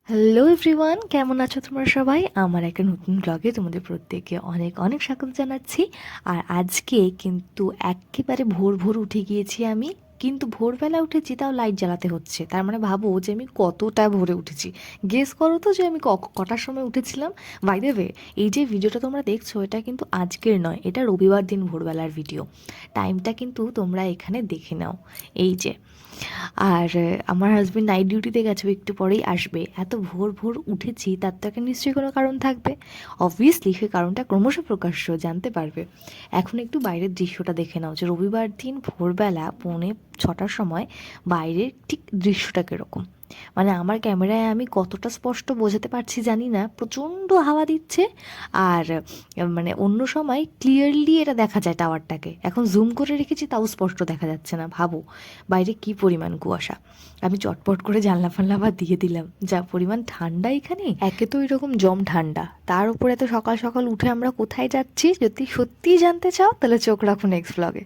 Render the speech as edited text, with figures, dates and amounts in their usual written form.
Hello everyone, কেমন আছো তোমরা সবাই? আমার একটা নতুন ব্লগে তোমাদের প্রত্যেককে অনেক অনেক স্বাগত জানাচ্ছি। আর আজকে কিন্তু একেবারে ভোর ভোর উঠে গিয়েছি আমি। কিন্তু ভোরবেলা উঠেছি, তাও লাইট জ্বালাতে হচ্ছে। তার মানে ভাবো যে আমি কতটা ভোরে উঠেছি। গেস করো তো যে আমি কটার সময় উঠেছিলাম। বাই দ্য ওয়ে, এই যে ভিডিওটা তোমরা দেখছো এটা কিন্তু আজকের নয়, এটা রবিবার দিন ভোরবেলার ভিডিও। টাইমটা কিন্তু তোমরা এখানে দেখে নাও। এই যে, আর আমার হাজবেন্ড নাইট ডিউটিতে গেছে, ও একটু পরেই আসবে। এত ভোর ভোর উঠেছি, তার তো একটা নিশ্চয়ই কোনো কারণ থাকবে। অবভিয়াসলি সে কারণটা ক্রমশ প্রকাশ্য, জানতে পারবে। এখন একটু বাইরের দৃশ্যটা দেখে নাও যে রবিবার দিন ভোরবেলা 6:45 সময় বাইরের ঠিক দৃশ্যটা কীরকম। মানে আমার ক্যামেরায় আমি কতটা স্পষ্ট বোঝাতে পারছি জানি না, প্রচণ্ড হাওয়া দিচ্ছে। আর মানে অন্য সময় ক্লিয়ারলি এটা দেখা যায় টাওয়ারটাকে, এখন জুম করে রেখেছি তাও স্পষ্ট দেখা যাচ্ছে না। ভাবো বাইরে কি পরিমাণ কুয়াশা। আমি চটপট করে জানলা ফাল্লা আবার দিয়ে দিলাম, যা পরিমাণ ঠান্ডা এখানে। একে তো এরকম জম ঠান্ডা, তার উপরে তো সকাল সকাল উঠে আমরা কোথায় যাচ্ছি যদি সত্যিই জানতে চাও তাহলে চোখ রাখো নেক্সট ব্লগে।